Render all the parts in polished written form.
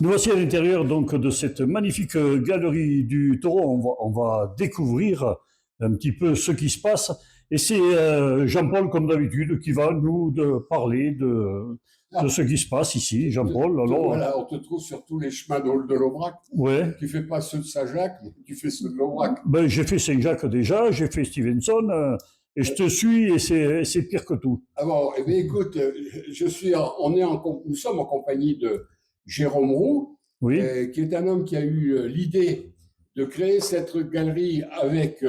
Nous voici à l'intérieur donc de cette magnifique galerie du Taureau. On va découvrir un petit peu ce qui se passe. Et c'est Jean-Paul, comme d'habitude, qui va parler de Ah, ce qui se passe ici. Jean-Paul, alors, voilà, on te trouve sur tous les chemins de l'Aubrac. ouais. Tu fais pas ceux de Saint-Jacques, mais tu fais ceux de l'Aubrac. Ben, j'ai fait Saint-Jacques déjà, j'ai fait Stevenson, et je te suis, et c'est pire que tout. Ah bon, eh bien, écoute, nous sommes en compagnie de Jérôme Roux, Oui. qui est un homme qui a eu l'idée de créer cette galerie avec,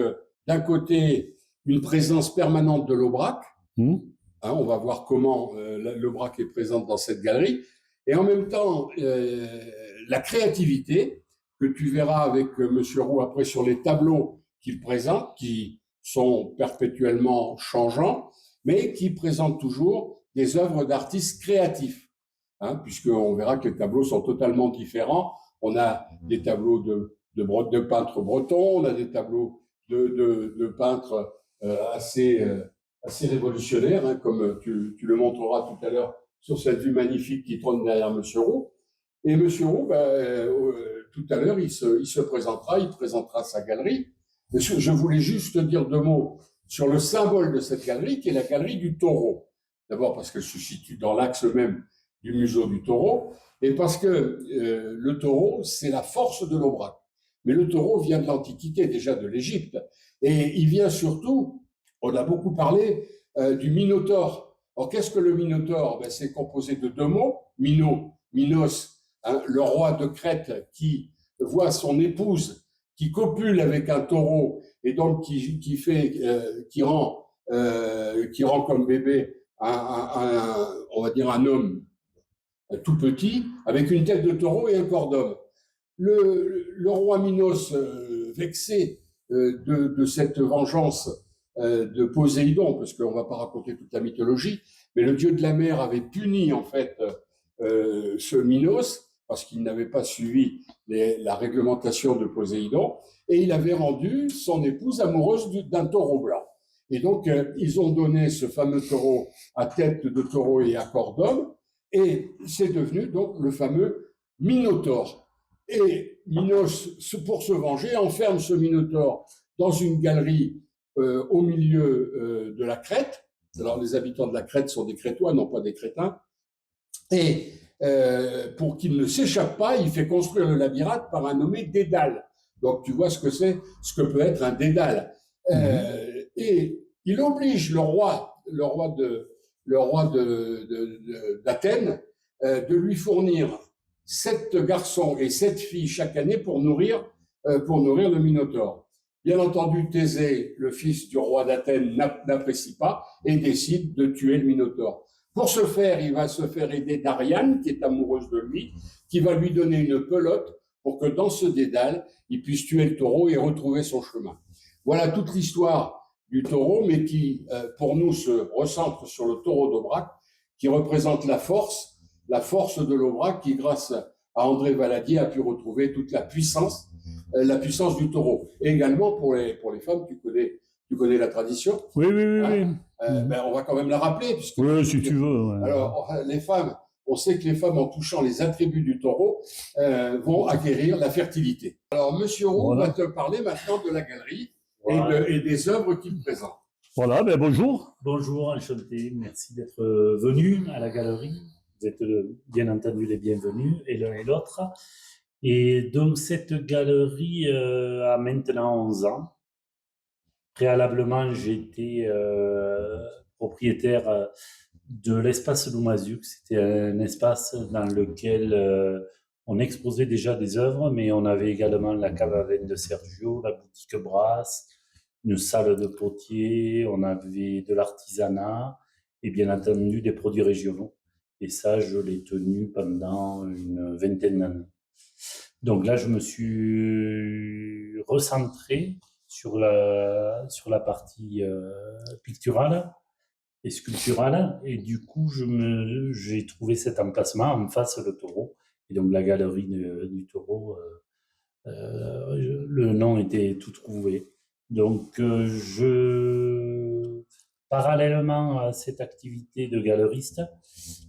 d'un côté, une présence permanente de l'Aubrac. Hmm. Hein, on va voir comment l'Aubrac est présente dans cette galerie. Et en même temps, la créativité que tu verras avec Monsieur Roux après sur les tableaux qu'il présente, qui sont perpétuellement changeants, mais qui présentent toujours des œuvres d'artistes créatifs, hein, puisqu'on verra que les tableaux sont totalement différents. On a des tableaux de peintres bretons, on a des tableaux de peintres assez révolutionnaires, hein, comme tu le montreras tout à l'heure sur cette vue magnifique qui trône derrière Monsieur Roux. Et Monsieur Roux, tout à l'heure, il se présentera, il présentera sa galerie. Je voulais juste dire deux mots sur le symbole de cette galerie, qui est la galerie du taureau. D'abord parce qu'elle se situe dans l'axe même du museau du taureau, et parce que le taureau, c'est la force de l'Aubrac. Mais le taureau vient de l'Antiquité, déjà de l'Égypte, et il vient surtout, on a beaucoup parlé du Minotaure. Alors qu'est-ce que le Minotaure? C'est composé de deux mots, Minos, hein, le roi de Crète qui voit son épouse qui copule avec un taureau et donc qui rend comme bébé on va dire un homme tout petit avec une tête de taureau et un corps d'homme. Le roi Minos, vexé de cette vengeance de Poséidon, parce qu'on ne va pas raconter toute la mythologie, mais le dieu de la mer avait puni en fait ce Minos parce qu'il n'avait pas suivi la réglementation de Poséidon, et il avait rendu son épouse amoureuse d'un taureau blanc. Et donc, ils ont donné ce fameux taureau à tête de taureau et à corps d'homme, et c'est devenu donc le fameux Minotaure. Et Minos, pour se venger, enferme ce Minotaure dans une galerie au milieu de la Crète. Alors, les habitants de la Crète sont des Crétois, non pas des Crétins. Et pour qu'il ne s'échappe pas, il fait construire le labyrinthe par un nommé Dédale. Donc, tu vois ce que peut être un Dédale. Et il oblige le roi d'Athènes de lui fournir 7 garçons et 7 filles chaque année pour nourrir le Minotaure. Bien entendu, Thésée, le fils du roi d'Athènes, n'apprécie pas et décide de tuer le Minotaure. Pour ce faire, il va se faire aider d'Ariane, qui est amoureuse de lui, qui va lui donner une pelote pour que dans ce dédale, il puisse tuer le taureau et retrouver son chemin. Voilà toute l'histoire du taureau, mais qui, pour nous, se recentre sur le taureau d'Aubrac, qui représente la force de l'Aubrac, qui, grâce à André Valadier, a pu retrouver toute la puissance du taureau. Et également pour les femmes, tu connais la tradition. Oui, oui, oui, Hein, oui. on va quand même la rappeler, puisque Oui, si tu veux. Ouais. alors les femmes, on sait que les femmes, en touchant les attributs du taureau, vont acquérir la fertilité. Alors, Monsieur Roux va te parler maintenant de la galerie et des œuvres qu'il présente. Voilà, ben bonjour. Bonjour, enchanté. Merci d'être venu à la galerie. Vous êtes bien entendu les bienvenus, et l'un et l'autre. Et donc, cette galerie a maintenant 11 ans. Préalablement, j'étais propriétaire de l'espace Loumazuc. C'était un espace dans lequel on exposait déjà des œuvres, mais on avait également la cave à vin de Sergio, la boutique Brasse, une salle de potier, on avait de l'artisanat et bien entendu des produits régionaux. Et ça, je l'ai tenu pendant une vingtaine d'années. Donc là, je me suis recentré sur la partie picturale et sculpturale. Et du coup, j'ai trouvé cet emplacement en face le taureau. Et donc la galerie du taureau, le nom était tout trouvé. Donc Parallèlement à cette activité de galeriste,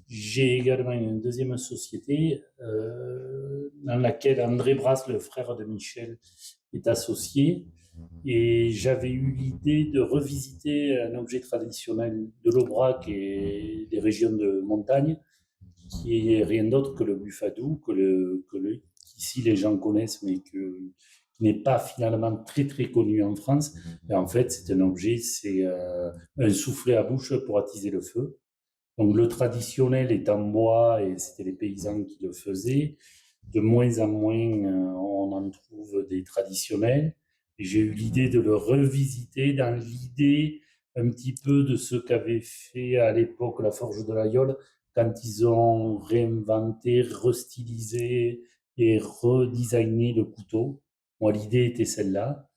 j'ai également une deuxième société dans laquelle André Brasse, le frère de Michel, est associé. Et j'avais eu l'idée de revisiter un objet traditionnel de l'Aubrac et des régions de montagne, qui est rien d'autre que le buffadou, qu'ici les gens connaissent, mais qui n'est pas finalement très très connu en France. Et en fait, c'est un objet, c'est un soufflet à bouche pour attiser le feu. Donc le traditionnel est en bois et c'était les paysans qui le faisaient. De moins en moins, on en trouve des traditionnels. Et j'ai eu l'idée de le revisiter dans l'idée un petit peu de ce qu'avait fait à l'époque la Forge de l'Aïole quand ils ont réinventé, restylisé et redesigné le couteau. Moi, l'idée était celle-là.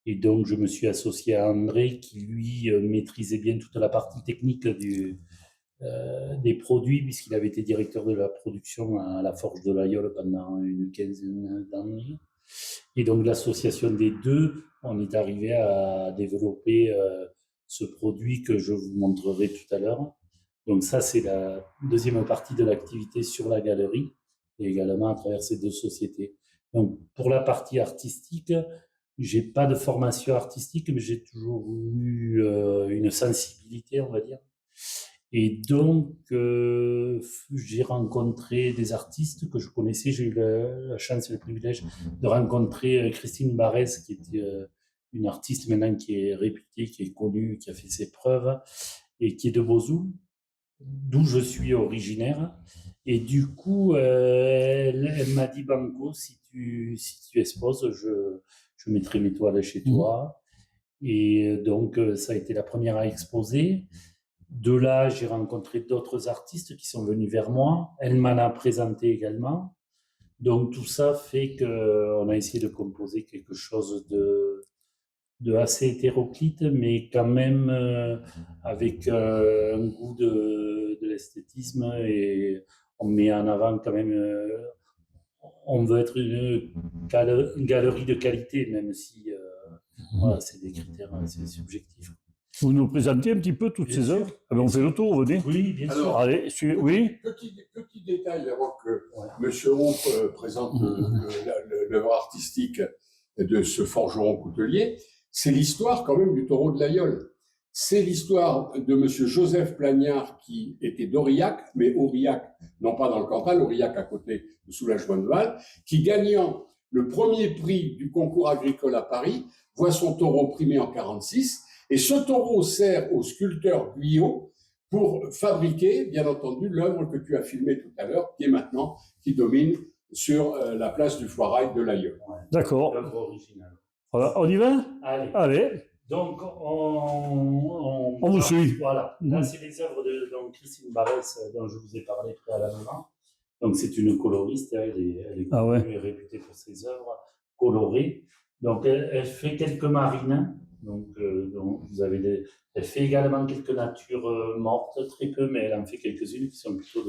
Et donc, je me suis associé à André qui, lui, maîtrisait bien toute la partie technique des produits, puisqu'il avait été directeur de la production à la Forge de l'Aïole pendant une quinzaine d'années. Et donc, l'association des deux, on est arrivé à développer ce produit que je vous montrerai tout à l'heure. Donc, ça, c'est la deuxième partie de l'activité sur la galerie, et également à travers ces deux sociétés. Donc, pour la partie artistique, j'ai pas de formation artistique, mais j'ai toujours eu une sensibilité, on va dire. Et donc, j'ai rencontré des artistes que je connaissais. J'ai eu la chance et le privilège de rencontrer Christine Barès, qui était une artiste maintenant qui est réputée, qui est connue, qui a fait ses preuves et qui est de Vesoul, d'où je suis originaire. Et du coup, elle m'a dit, Banco, si tu exposes, je mettrai mes toiles chez toi. Et donc, ça a été la première à exposer. De là, j'ai rencontré d'autres artistes qui sont venus vers moi. Elle m'en a présenté également. Donc, tout ça fait qu'on a essayé de composer quelque chose de assez hétéroclite, mais quand même avec un goût de l'esthétisme. Et on met en avant quand même... on veut être une galerie de qualité, même si voilà, c'est des critères, c'est subjectif. Vous nous présentez un petit peu toutes Bien ces sûr. œuvres? Ah ben, on fait le tour, venez. Oui, bien sûr. Alors, Allez, oui. Petit détail avant que Monsieur Roux présente l'œuvre artistique de ce forgeron coutelier, c'est l'histoire quand même du taureau de l'Aïole. C'est l'histoire de Monsieur Joseph Plagnard qui était d'Aurillac, mais Aurillac, non pas dans le Cantal, Aurillac à côté de Soulages-Bonneval, qui gagnant le premier prix du concours agricole à Paris, voit son taureau primé en 1946, et ce taureau sert au sculpteur Guyot pour fabriquer, bien entendu, l'œuvre que tu as filmée tout à l'heure, qui est maintenant, qui domine sur la place du Foirail de l'Aïeul. Ouais. D'accord. L'œuvre originale. Voilà, on y va? Allez. Allez. Donc, on vous suit. Voilà. Là, c'est les œuvres de Christine Barès dont je vous ai parlé préalablement. Donc, c'est une coloriste. Elle est connue et réputée pour ses œuvres colorées. Donc, elle fait quelques marines. Donc vous avez elle fait également quelques natures mortes, très peu, mais elle en fait quelques-unes qui sont plutôt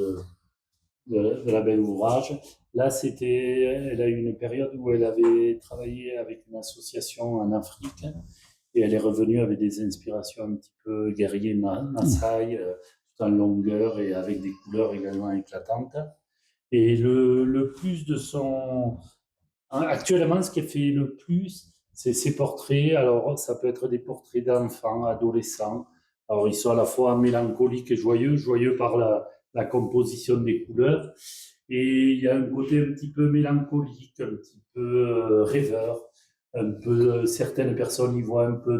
de la belle ouvrage. Là, elle a eu une période où elle avait travaillé avec une association en Afrique et elle est revenue avec des inspirations un petit peu guerrier Maasai, tout en longueur et avec des couleurs également éclatantes. Et le plus de son... Actuellement, ce qu'elle fait le plus, c'est ses portraits. Alors, ça peut être des portraits d'enfants, adolescents. Alors, ils sont à la fois mélancoliques et joyeux, joyeux par la composition des couleurs. Et il y a un côté un petit peu mélancolique, un petit peu rêveur. Un peu, certaines personnes y voient un peu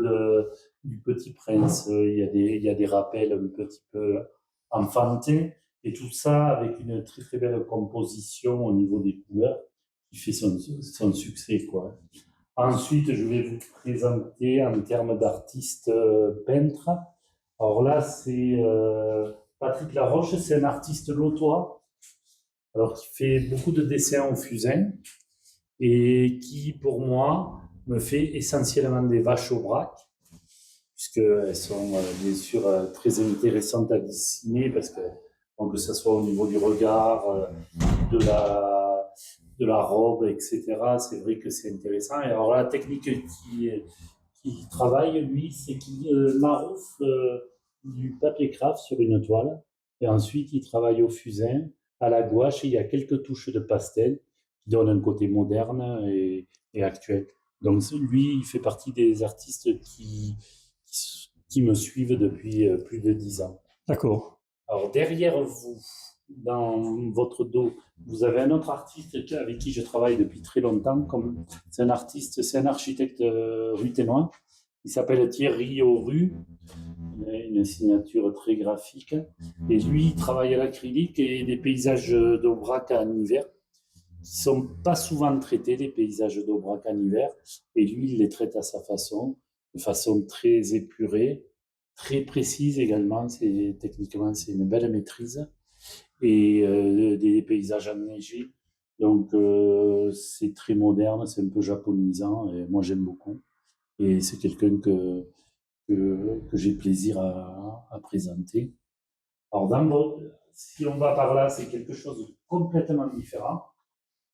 du Petit Prince. Il y a des rappels un petit peu enfantins. Et tout ça avec une très très belle composition au niveau des couleurs qui fait son succès, quoi. Ensuite, je vais vous présenter en termes d'artiste peintre. Alors là, c'est Patrick Laroche, c'est un artiste lotois, alors qui fait beaucoup de dessins au fusain et qui, pour moi, me fait essentiellement des vaches au vrac, puisqu'elles sont bien sûr très intéressantes à dessiner, parce que, bon, que ce soit au niveau du regard, de la robe, etc. C'est vrai que c'est intéressant. Et alors la technique qu'il travaille, lui, c'est qu'il maroufle du papier craft sur une toile. Et ensuite, il travaille au fusain, à la gouache, et il y a quelques touches de pastel qui donnent un côté moderne et actuel. Donc lui, il fait partie des artistes qui me suivent depuis plus de 10 ans. D'accord. Alors derrière vous, dans votre dos, vous avez un autre artiste avec qui je travaille depuis très longtemps. C'est un artiste, c'est un architecte ruténois. Il s'appelle Thierry Auru. Il a une signature très graphique. Et lui, il travaille à l'acrylique et des paysages d'Aubrac en hiver qui sont pas souvent traités, les paysages d'Aubrac en hiver. Et lui, il les traite à sa façon, de façon très épurée, très précise également. Techniquement, c'est une belle maîtrise. Et des paysages enneigés. Donc, c'est très moderne, c'est un peu japonisant. Et moi, j'aime beaucoup. Et c'est quelqu'un que j'ai plaisir à présenter. Alors, si on va par là, c'est quelque chose de complètement différent.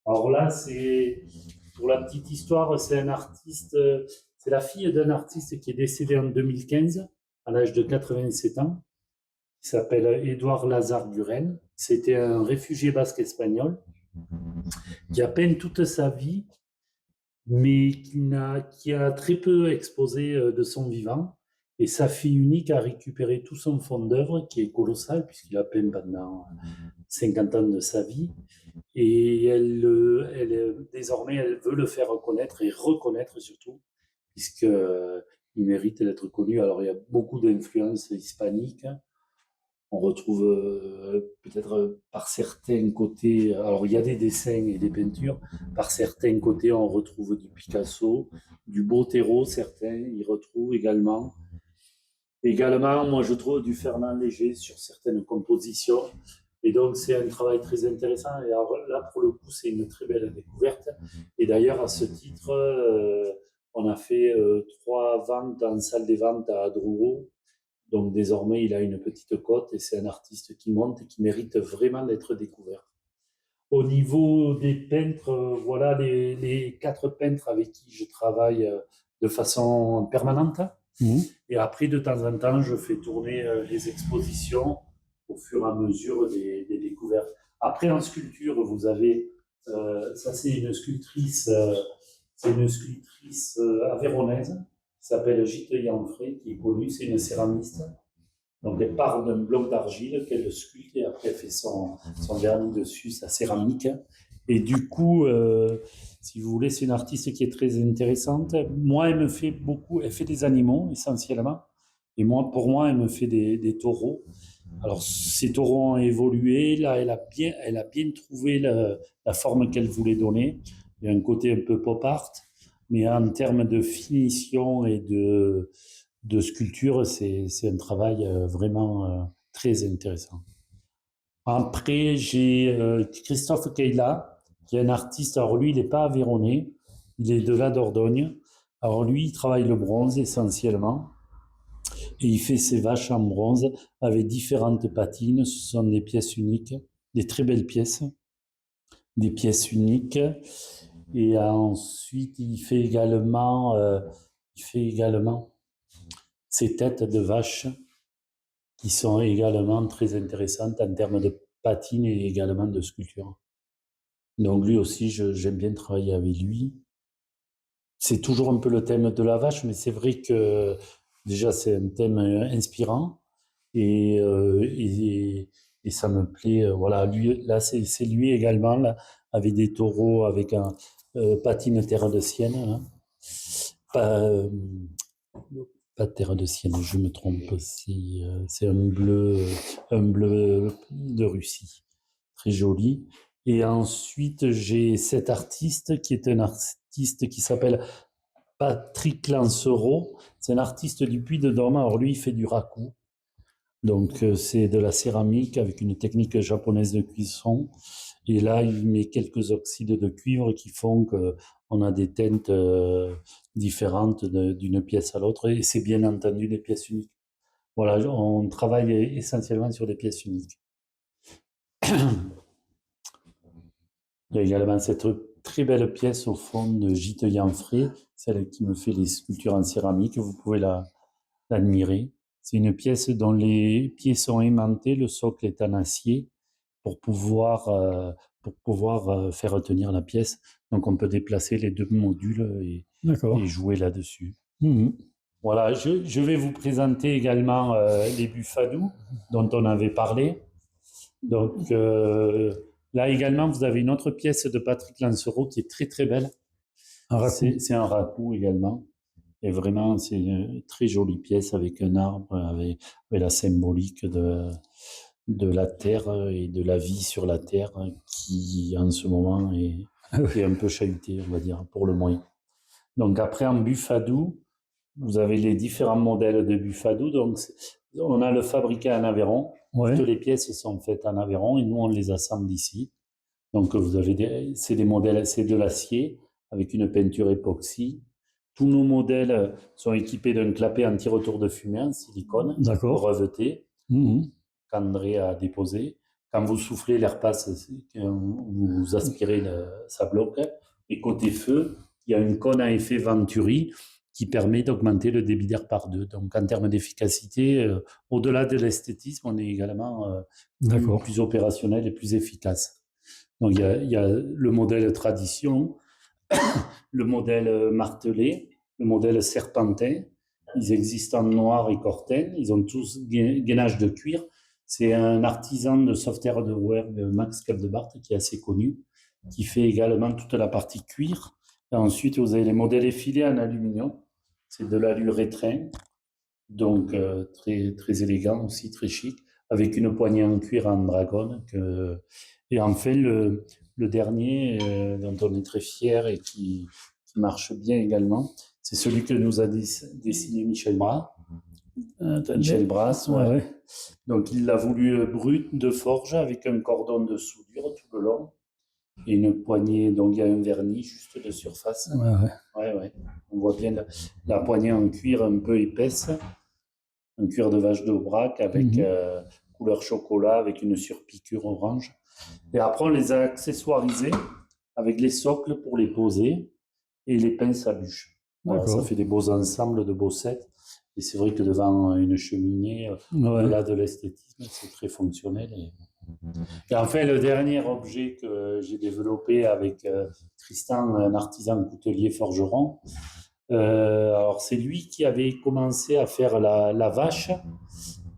Alors là, pour la petite histoire, c'est un artiste, c'est la fille d'un artiste qui est décédé en 2015, à l'âge de 87 ans, qui s'appelle Édouard Lazare Buren. C'était un réfugié basque espagnol qui a peint toute sa vie, mais qui a très peu exposé de son vivant. Et sa fille unique a récupéré tout son fond d'œuvre, qui est colossal, puisqu'il a peint pendant 50 ans de sa vie. Et désormais, elle veut le faire reconnaître et reconnaître surtout, puisqu'il mérite d'être connu. Alors, il y a beaucoup d'influences hispaniques. On retrouve peut-être par certains côtés, alors il y a des dessins et des peintures, par certains côtés on retrouve du Picasso, du Botero, certains y retrouvent également. Également, moi je trouve du Fernand Léger sur certaines compositions. Et donc c'est un travail très intéressant. Et alors là pour le coup c'est une très belle découverte. Et d'ailleurs à ce titre, on a fait 3 ventes en salle des ventes à Douro. Donc désormais, il a une petite cote et c'est un artiste qui monte et qui mérite vraiment d'être découvert. Au niveau des peintres, voilà les 4 peintres avec qui je travaille de façon permanente. Mmh. Et après, de temps en temps, je fais tourner les expositions au fur et à mesure des découvertes. Après, en sculpture, vous avez, ça c'est une sculptrice aveyronnaise, qui s'appelle Gite Yanfray, qui est connue, c'est une céramiste. Donc elle part d'un bloc d'argile qu'elle sculpte et après elle fait son vernis dessus, sa céramique. Et du coup, si vous voulez, c'est une artiste qui est très intéressante. Moi, elle fait des animaux essentiellement. Et pour moi, elle me fait des taureaux. Alors, ces taureaux ont évolué. Là, elle a bien trouvé la forme qu'elle voulait donner. Il y a un côté un peu pop art. Mais en termes de finition et de sculpture, c'est un travail vraiment très intéressant. Après, j'ai Christophe Keila, qui est un artiste. Alors lui, il n'est pas aveyronnais, il est de la Dordogne. Alors lui, il travaille le bronze essentiellement. Et il fait ses vaches en bronze avec différentes patines. Ce sont des pièces uniques, des très belles pièces, des pièces uniques. Et ensuite, il fait également ces têtes de vaches qui sont également très intéressantes en termes de patine et également de sculpture. Donc lui aussi, j'aime bien travailler avec lui. C'est toujours un peu le thème de la vache, mais c'est vrai que déjà c'est un thème inspirant et ça me plaît. Voilà, lui, là c'est lui également là, avec des taureaux, avec un patine terre de Sienne. Hein. Pas terre de Sienne, je me trompe. C'est un bleu de Russie, très joli. Et ensuite, j'ai cet artiste qui est un artiste qui s'appelle Patrick Lancereau. C'est un artiste du Puy-de-Dôme. Alors lui, il fait du raku. Donc c'est de la céramique avec une technique japonaise de cuisson. Et là, il met quelques oxydes de cuivre qui font qu'on a des teintes différentes d'une pièce à l'autre. Et c'est bien entendu des pièces uniques. Voilà, on travaille essentiellement sur des pièces uniques. Il y a également cette très belle pièce au fond de Gite Yanfray, celle qui me fait les sculptures en céramique. Vous pouvez l'admirer. C'est une pièce dont les pieds sont aimantés, le socle est en acier pour pouvoir faire tenir la pièce. Donc on peut déplacer les 2 modules D'accord. et jouer là-dessus. Mhm. Voilà, je vais vous présenter également les buffadous dont on avait parlé. Donc là également, vous avez une autre pièce de Patrick Lancereau qui est très très belle. Un raku. C'est un raku également. Et vraiment, c'est une très jolie pièce avec un arbre, avec la symbolique de la terre et de la vie sur la terre qui, en ce moment, est un peu chahutée, on va dire, pour le moins. Donc après, en buffadou, vous avez les différents modèles de buffadou. Donc, on a le fabriqué en Aveyron. Ouais. Toutes les pièces sont faites en Aveyron et nous, on les assemble ici. Donc, vous avez c'est des modèles, c'est de l'acier avec une peinture époxy. Tous nos modèles sont équipés d'un clapet anti-retour de fumée en silicone, D'accord. reveté, Mhm. qu'André a déposé. Quand vous soufflez, l'air passe, vous aspirez, ça bloque. Et côté feu, il y a une cône à effet Venturi qui permet d'augmenter le débit d'air par 2. Donc, en termes d'efficacité, au-delà de l'esthétisme, on est également plus opérationnel et plus efficace. Donc, il y a le modèle tradition, le modèle martelé, le modèle serpentin. Ils existent en noir et corten. Ils ont tous gainage de cuir. C'est un artisan de software de Werg, Max Capdebart, qui est assez connu, qui fait également toute la partie cuir. Et ensuite, vous avez les modèles effilés en aluminium. C'est de l'alu rétrait, donc très, très élégant aussi, très chic, avec une poignée en cuir en dragon. Et enfin, le dernier, dont on est très fier et qui marche bien également, c'est celui que nous a dessiné Michel Brass. Michel Brass, ouais. Ouais. Donc il l'a voulu brut de forge avec un cordon de soudure tout le long et une poignée, donc il y a un vernis juste de surface. Ouais. On voit bien la poignée en cuir un peu épaisse, un cuir de vache d'Aubrac avec couleur chocolat, avec une surpiqûre orange. Et après, on les a accessoirisés avec les socles pour les poser et les pinces à bûche. Voilà, ça fait des beaux ensembles de beaux sets. Et c'est vrai que devant une cheminée, au-delà de l'esthétisme, c'est très fonctionnel. Et enfin, le dernier objet que j'ai développé avec Tristan, un artisan coutelier forgeron, alors c'est lui qui avait commencé à faire la vache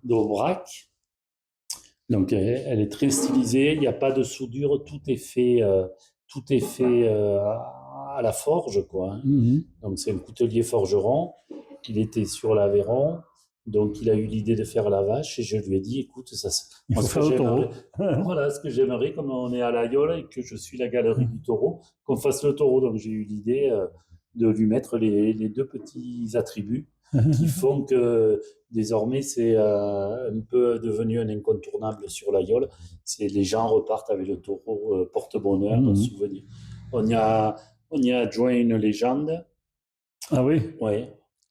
d'Aubrac. Donc elle est très stylisée, il n'y a pas de soudure, tout est fait à la forge, quoi. Donc c'est un coutelier forgeron. Il était sur l'Aveyron, donc il a eu l'idée de faire la vache et je lui ai dit, écoute, il faut faire le taureau. Voilà ce que j'aimerais, comme on est à l'Aïole et que je suis la galerie du taureau, qu'on fasse le taureau. Donc j'ai eu l'idée de lui mettre les 2 petits attributs qui font que désormais c'est un peu devenu un incontournable sur l'Aïole. C'est les gens repartent avec le taureau porte-bonheur, souvenir. On y a adjoint une légende. Ah oui? Oui.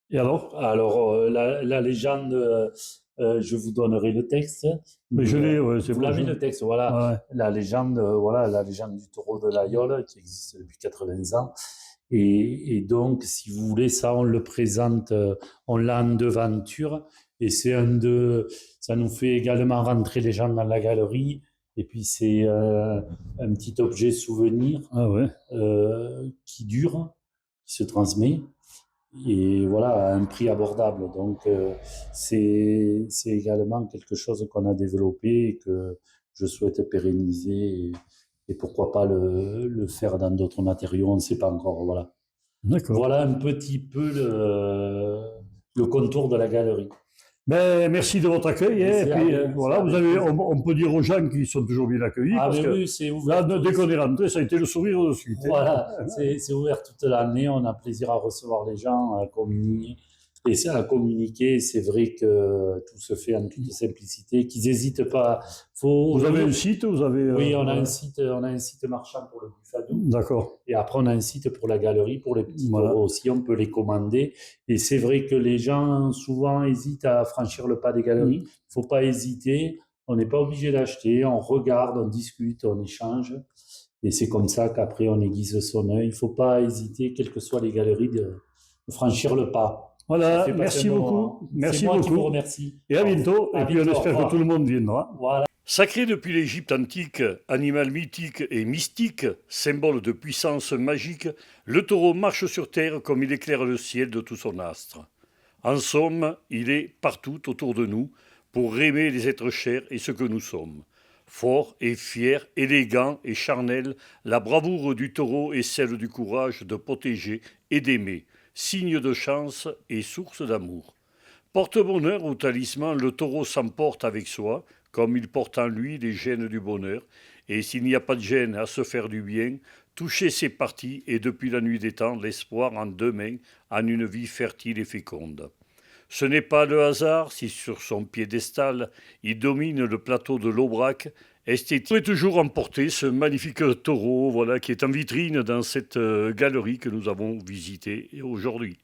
Et alors? Alors, la légende, je vous donnerai le texte. Mais je l'ai, ouais, c'est vous l'avez le texte, voilà. La légende du taureau de l'Aïole qui existe depuis 80 ans. Et donc, si vous voulez, ça, on le présente, on l'a en devanture. Et ça nous fait également rentrer les gens dans la galerie. Et puis, c'est un petit objet souvenir qui dure, qui se transmet. Et voilà, à un prix abordable. Donc, c'est également quelque chose qu'on a développé et que je souhaite pérenniser et pourquoi pas le faire dans d'autres matériaux, on ne sait pas encore. Voilà. D'accord. Voilà un petit peu le contour de la galerie. Ben, merci de votre accueil. Et puis, voilà, on peut dire aux gens qu'ils sont toujours bien accueillis. Ah, parce mais que oui, c'est ouvert. Là, dès qu'on est rentré, ça a été le sourire de suite. Voilà, c'est ouvert toute l'année. On a plaisir à recevoir les gens, à communiquer. Et à communiquer, c'est vrai que tout se fait en toute simplicité, qu'ils n'hésitent pas. Vous avez un site, Oui, on a un site marchand pour le buffadou. D'accord. Et après, on a un site pour la galerie, pour les petits taureaux aussi, on peut les commander. Et c'est vrai que les gens, souvent, hésitent à franchir le pas des galeries. Il ne faut pas hésiter, on n'est pas obligé d'acheter, on regarde, on discute, on échange. Et c'est comme ça qu'après, on aiguise son œil. Il ne faut pas hésiter, quelles que soient les galeries, de franchir le pas. Voilà, Ça fait passer merci un bon beaucoup. moment. Merci C'est moi qui vous beaucoup. remercie. Et à bientôt. À Et puis on bientôt, au espère que revoir. tout le monde viendra. Voilà. Sacré depuis l'Égypte antique, animal mythique et mystique, symbole de puissance magique, le taureau marche sur terre comme il éclaire le ciel de tout son astre. En somme, il est partout autour de nous pour aimer les êtres chers et ce que nous sommes. Fort et fier, élégant et charnel, la bravoure du taureau est celle du courage de protéger et d'aimer, signe de chance et source d'amour. Porte-bonheur ou talisman, le taureau s'emporte avec soi, comme il porte en lui les gènes du bonheur, et s'il n'y a pas de gène à se faire du bien, toucher ses parties et depuis la nuit des temps l'espoir en deux mains, en une vie fertile et féconde. Ce n'est pas le hasard si sur son piédestal il domine le plateau de l'Aubrac, esthétique. Il est toujours emporter ce magnifique taureau, voilà, qui est en vitrine dans cette galerie que nous avons visitée aujourd'hui.